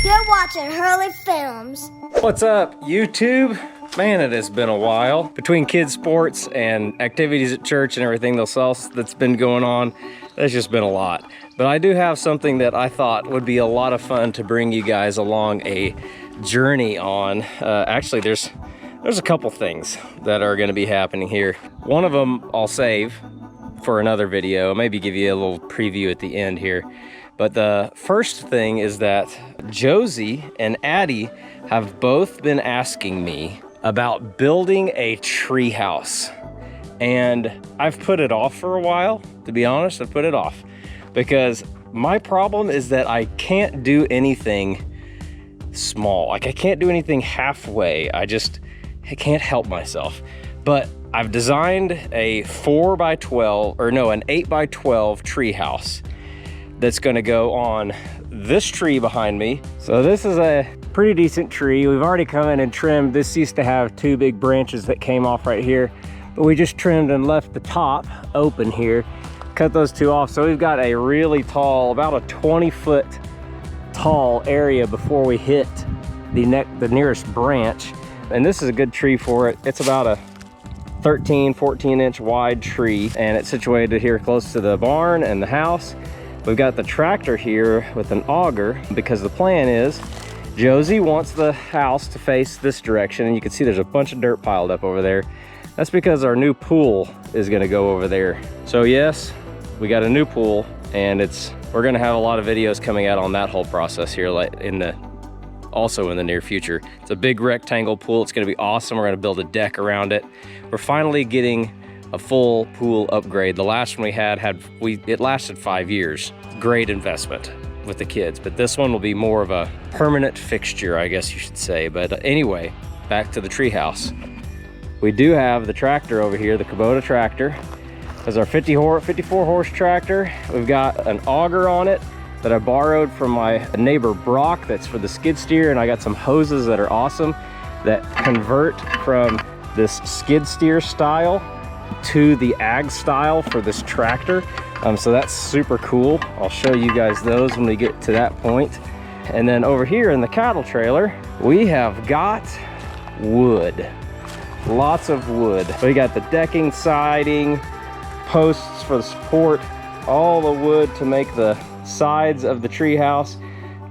You're watching Hurley Films. What's up, YouTube? Man, it has been a while. Between kids' sports and activities at church and everything else that's been going on, there's just been a lot. But I do have something that I thought would be a lot of fun to bring you guys along a journey on. Actually, there's a couple things that are gonna be happening here. One of them I'll save for another video, maybe give you a little preview at the end here. But the first thing is that Josey and Addie have both been asking me about building a tree house. And I've put it off for a while, to be honest. I've put it off because my problem is that I can't do anything small. Like I can't do anything halfway. I can't help myself. But I've designed a 4x12, or no, an 8x12 tree house that's gonna go on this tree behind me. So this is a pretty decent tree. We've already come in and trimmed. This used to have two big branches that came off right here, but we just trimmed and left the top open here, cut those two off. So we've got a really tall, about a 20-foot tall area before we hit the nearest branch. And this is a good tree for it. It's about a 13, 14 inch wide tree, and it's situated here close to the barn and the house. We've got the tractor here with an auger because the plan is Josey wants the house to face this direction, and you can see there's a bunch of dirt piled up over there. That's because our new pool is gonna go over there. So yes, we got a new pool, and we're gonna have a lot of videos coming out on that whole process here also in the near future. It's a big rectangle pool. It's gonna be awesome. We're gonna build a deck around it. We're finally getting a full pool upgrade. The last one we had, it lasted 5 years. Great investment with the kids, but this one will be more of a permanent fixture, I guess you should say. But anyway, back to the treehouse. We do have the tractor over here, the Kubota tractor. There's our 54 horse tractor. We've got an auger on it that I borrowed from my neighbor Brock, that's for the skid steer, and I got some hoses that are awesome that convert from this skid steer style to the ag style for this tractor. So that's super cool. I'll show you guys those when we get to that point. And then over here in the cattle trailer, we have got wood. Lots of wood. We got the decking, siding, posts for the support, all the wood to make the sides of the treehouse,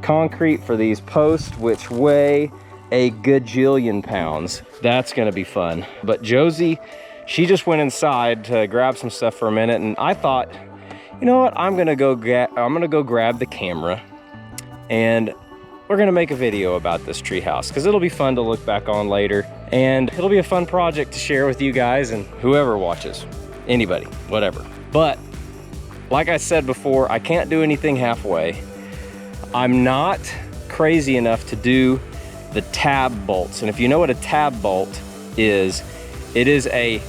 concrete for these posts, which weigh a gajillion pounds. That's gonna be fun. But Josey, she just went inside to grab some stuff for a minute, and I thought, you know what, I'm gonna go grab the camera, and we're gonna make a video about this treehouse because it'll be fun to look back on later, and it'll be a fun project to share with you guys and whoever watches, anybody, whatever. But like I said before, I can't do anything halfway. I'm not crazy enough to do the tab bolts, and if you know what a tab bolt is, it is a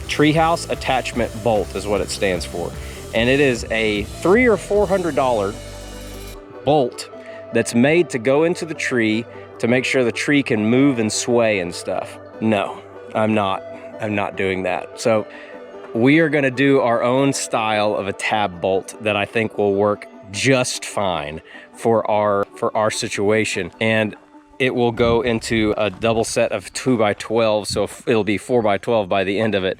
treehouse attachment bolt is what it stands for. And it is a $300 or $400 bolt that's made to go into the tree to make sure the tree can move and sway and stuff. No, I'm not doing that. So we are gonna do our own style of a tab bolt that I think will work just fine for our situation. And it will go into a double set of 2x12, so it'll be 4x12 by the end of it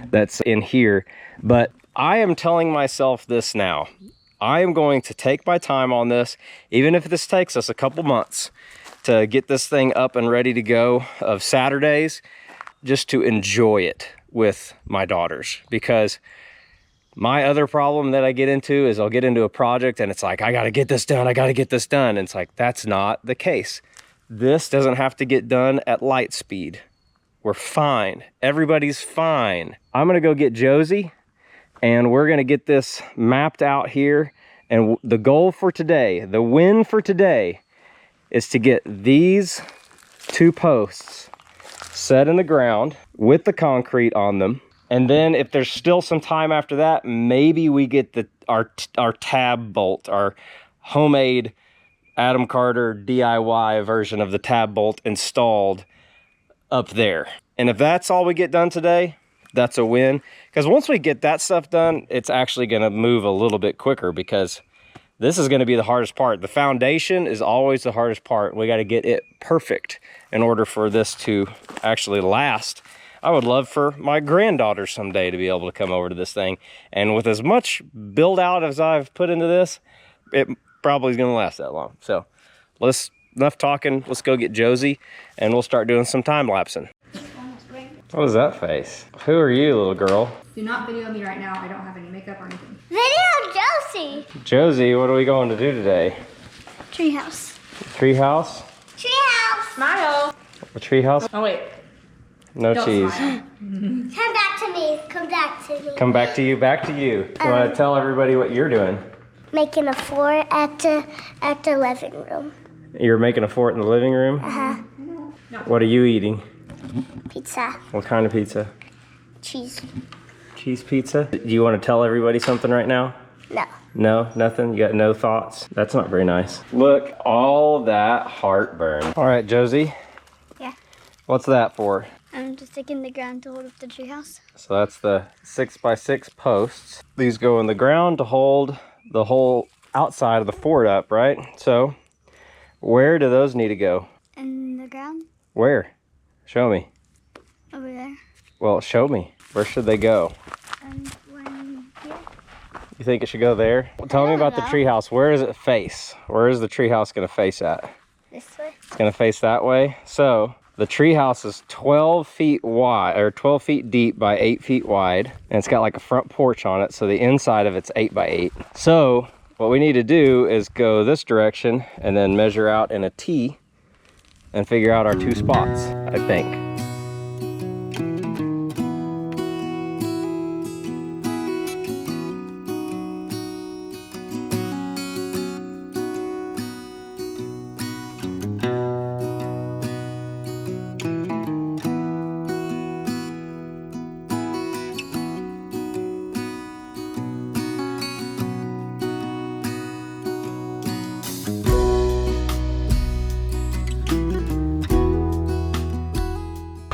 that's in here. But I am telling myself this now. I am going to take my time on this, even if this takes us a couple months to get this thing up and ready to go of Saturdays, just to enjoy it with my daughters. Because my other problem that I get into is I'll get into a project and it's like, I gotta get this done, I gotta get this done. And it's like, that's not the case. This doesn't have to get done at light speed. We're fine. Everybody's fine. I'm gonna go get Josey, and we're gonna get this mapped out here. And the goal for today, the win for today, is to get these two posts set in the ground with the concrete on them. And then if there's still some time after that, maybe we get our tab bolt, our homemade Adam Carter DIY version of the tab bolt installed up there. And if that's all we get done today, that's a win. Because once we get that stuff done, it's actually gonna move a little bit quicker, because This is going to be the hardest part. The foundation is always the hardest part. We got to get it perfect in order for this to actually last. I would love for my granddaughter someday to be able to come over to this thing. And with as much build out as I've put into this, it probably is going to last that long. So enough talking. Let's go get Josey and we'll start doing some time lapsing. What is that face? Who are you, little girl? Do not video me right now. I don't have any makeup or anything. Video Josey. Josey, what are we going to do today? Treehouse. Treehouse? Treehouse. Smile. A treehouse? Oh, wait. No Don't cheese. smile. Come back to me. Come back to me. Come back to you, back to you. You want to tell everybody what you're doing? Making a fort at the living room. You're making a fort in the living room? Uh-huh. What are you eating? Pizza. What kind of pizza? Cheese. Cheese pizza? Do you want to tell everybody something right now? No. No, nothing? You got no thoughts? That's not very nice. Look, all that heartburn. All right, Josey. Yeah. What's that for? I'm just taking the ground to hold up the treehouse. So that's the 6x6 posts. These go in the ground to hold the whole outside of the fort up, right? So where do those need to go? In the ground? Where? Show me. Over there. Well, show me. Where should they go? One here. You think it should go there? Well, tell me about the treehouse. Where does it face? Where is the treehouse going to face at? This way. It's going to face that way. So the treehouse is 12 feet wide, or 12 feet deep by 8 feet wide. And it's got like a front porch on it. So the inside of it's 8 by 8. So what we need to do is go this direction and then measure out in a T and figure out our 2 spots, I think.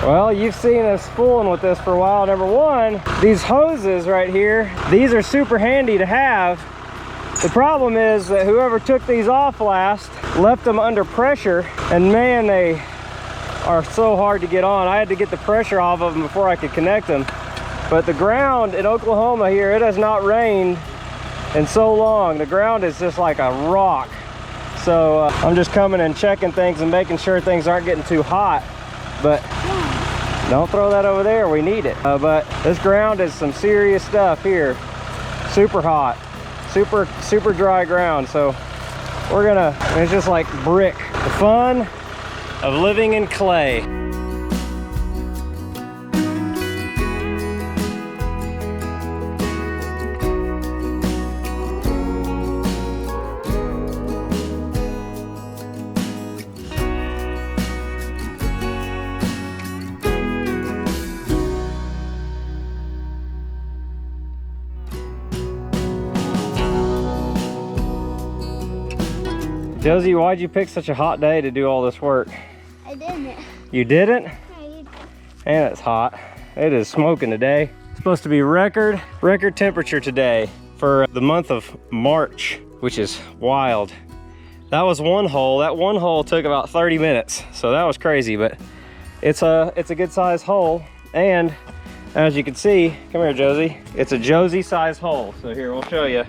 Well, you've seen us fooling with this for a while. Number one, these hoses right here, these are super handy to have. The problem is that whoever took these off last left them under pressure, and man, they are so hard to get on. I had to get the pressure off of them before I could connect them. But the ground in Oklahoma here, it has not rained in so long. The ground is just like a rock. So I'm just coming and checking things and making sure things aren't getting too hot. But don't throw that over there, we need it. But this ground is some serious stuff here. Super hot, super dry ground. So it's just like brick. The fun of living in clay. Josey, why'd you pick such a hot day to do all this work? I didn't. You didn't? I And it's hot. It is smoking today. It's supposed to be record temperature today for the month of March, which is wild. That was one hole. That one hole took about 30 minutes, so that was crazy, but it's a good size hole. And as you can see, come here, Josey. It's a Josey size hole. So here, we'll show you.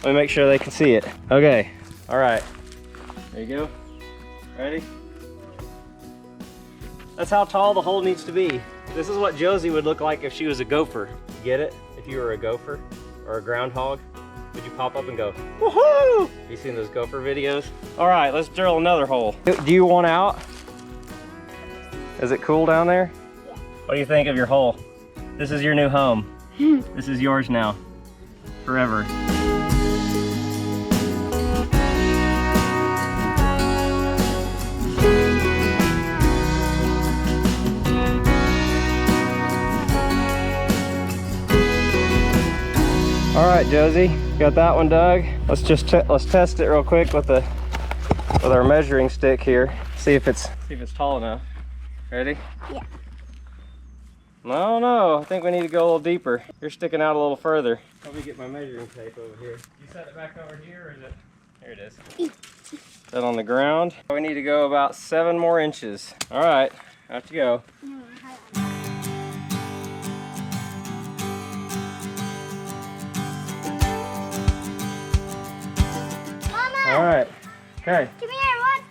Let me make sure they can see it. Okay, all right. There you go. Ready? That's how tall the hole needs to be. This is what Josey would look like if she was a gopher. You get it? If you were a gopher or a groundhog, would you pop up and go, woohoo? You seen those gopher videos? All right, let's drill another hole. Do you want out? Is it cool down there? Yeah. What do you think of your hole? This is your new home. This is yours now, forever. All right, Josey, got that one dug. Let's test it real quick with our measuring stick here. See if it's tall enough. Ready? Yeah. No, I think we need to go a little deeper. You're sticking out a little further. Let me get my measuring tape over here. You set it back over here, or is it? Here it is. That on the ground. We need to go about 7 more inches. All right, out you go. Mama! All right, okay. Come here, what?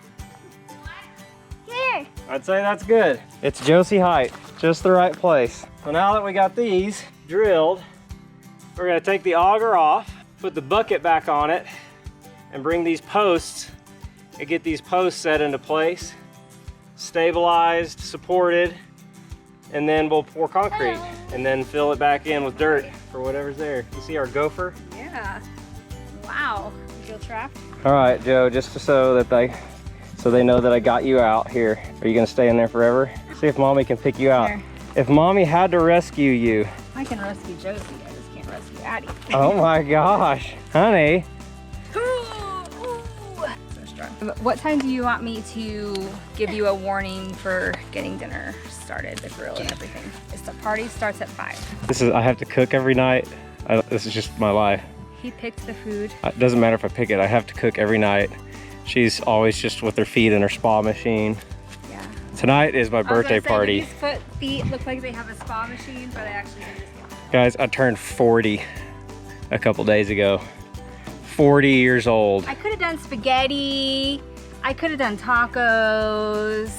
Come here. I'd say that's good. It's Josey height, just the right place. So now that we got these drilled, we're gonna take the auger off, put the bucket back on it, and bring these posts and get these posts set into place, stabilized, supported, and then we'll pour concrete and then fill it back in with dirt for whatever's there. You see our gopher? Yeah. Wow. You feel trapped? All right, Joe, just so that they know that I got you out here. Are you gonna stay in there forever? See if Mommy can pick you out. Here. If Mommy had to rescue you. I can rescue Josey. I just can't rescue Addie. Oh my gosh, honey. So strong. What time do you want me to give you a warning for getting dinner started, the grill and everything? The party starts at 5. I have to cook every night. This is just my life. He picked the food. It doesn't matter if I pick it, I have to cook every night. She's always just with her feet in her spa machine. Yeah. Tonight is my birthday party. These feet look like they have a spa machine, but I actually do this. Guys, I turned 40 a couple days ago. 40 years old. I could have done spaghetti. I could have done tacos.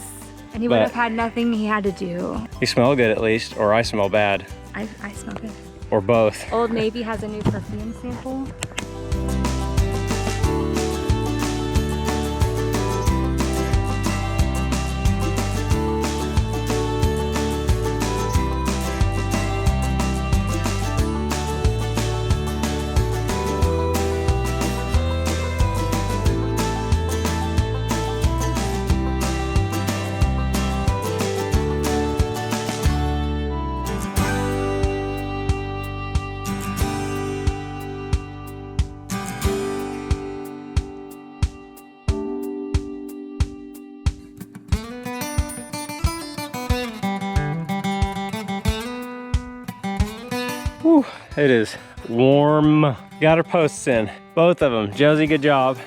And he would have had nothing he had to do. You smell good at least, or I smell bad. I smell good. Or both. Old Navy has a new perfume sample. Whew, it is warm. Got her posts in, both of them. Josey, good job.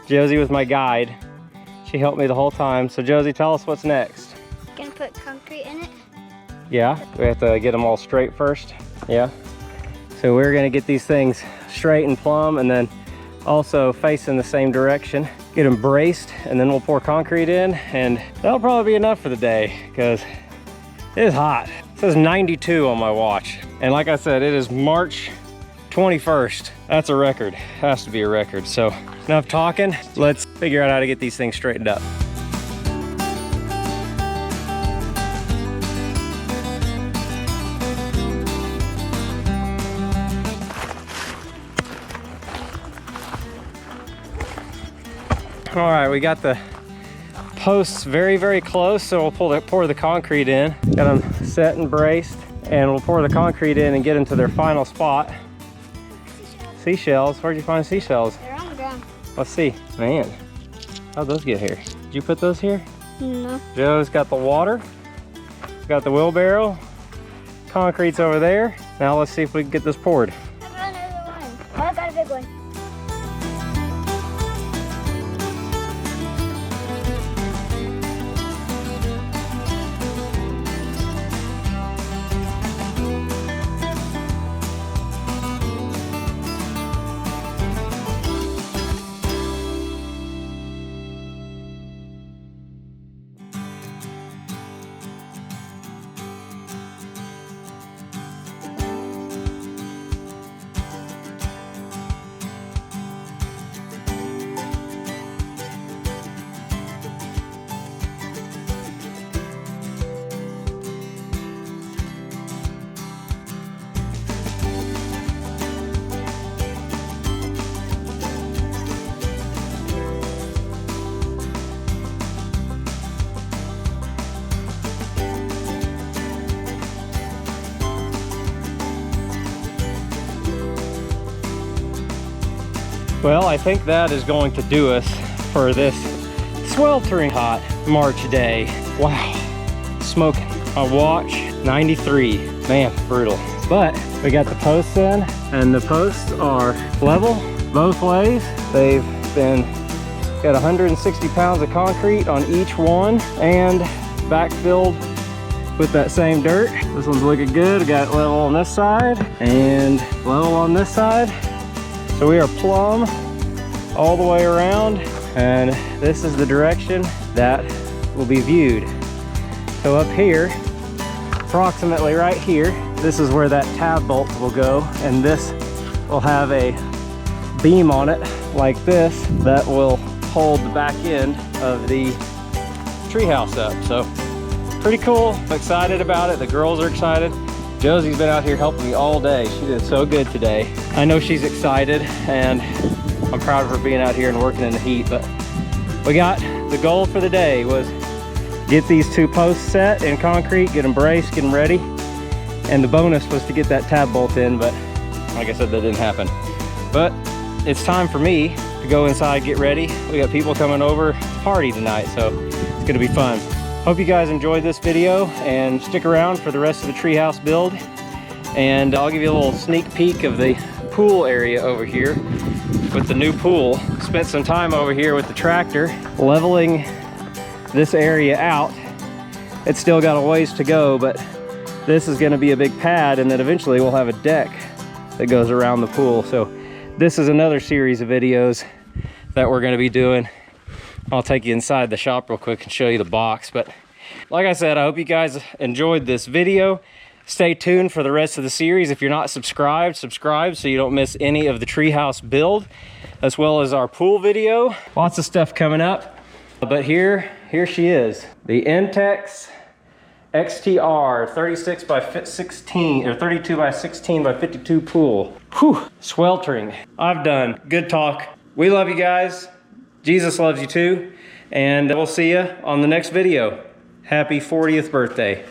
Josey was my guide. She helped me the whole time. So Josey, tell us what's next. Gonna put concrete in it. Yeah, we have to get them all straight first. Yeah. So we're gonna get these things straight and plumb and then also facing the same direction. Get them braced and then we'll pour concrete in and that'll probably be enough for the day because it is hot. It says 92 on my watch. And like I said, it is March 21st. That's a record, has to be a record. So enough talking, let's figure out how to get these things straightened up. All right, we got the posts very, very close, so we'll pour the concrete in. Got them set and braced, and we'll pour the concrete in and get them to their final spot. Seashells, where'd you find seashells? They're on the ground. Let's see. Man, how'd those get here? Did you put those here? No. Joe's got the water, got the wheelbarrow, concrete's over there. Now let's see if we can get this poured. I got another one. Oh, I got a big one. Well, I think that is going to do us for this sweltering hot March day. Wow, smoking. My watch, 93. Man, brutal. But we got the posts in, and the posts are level both ways. They've been got 160 pounds of concrete on each one and backfilled with that same dirt. This one's looking good. Got level on this side and level on this side. So we are plumb all the way around, and this is the direction that will be viewed. So up here, approximately right here, this is where that tab bolt will go, and this will have a beam on it like this that will hold the back end of the treehouse up. So pretty cool. I'm excited about it. The girls are excited. Josey's been out here helping me all day. She did so good today. I know she's excited, and I'm proud of her being out here and working in the heat. But we got the goal for the day was get these 2 posts set in concrete, get them braced, get them ready. And the bonus was to get that tab bolt in, but like I said, that didn't happen. But it's time for me to go inside, get ready. We got people coming over to party tonight, so it's gonna be fun. Hope you guys enjoyed this video and stick around for the rest of the treehouse build. And I'll give you a little sneak peek of the pool area over here with the new pool. Spent some time over here with the tractor leveling this area out. It's still got a ways to go, but this is going to be a big pad, and then eventually we'll have a deck that goes around the pool. So this is another series of videos that we're going to be doing. I'll take you inside the shop real quick and show you the box. But like I said, I hope you guys enjoyed this video. Stay tuned for the rest of the series. If you're not subscribed, subscribe so you don't miss any of the treehouse build, as well as our pool video. Lots of stuff coming up. But here she is, the Intex XTR 36 by 16 or 32 by 16 by 52 pool. Whew, sweltering. I'm done. Good talk. We love you guys. Jesus loves you too. And we'll see you on the next video. Happy 40th birthday.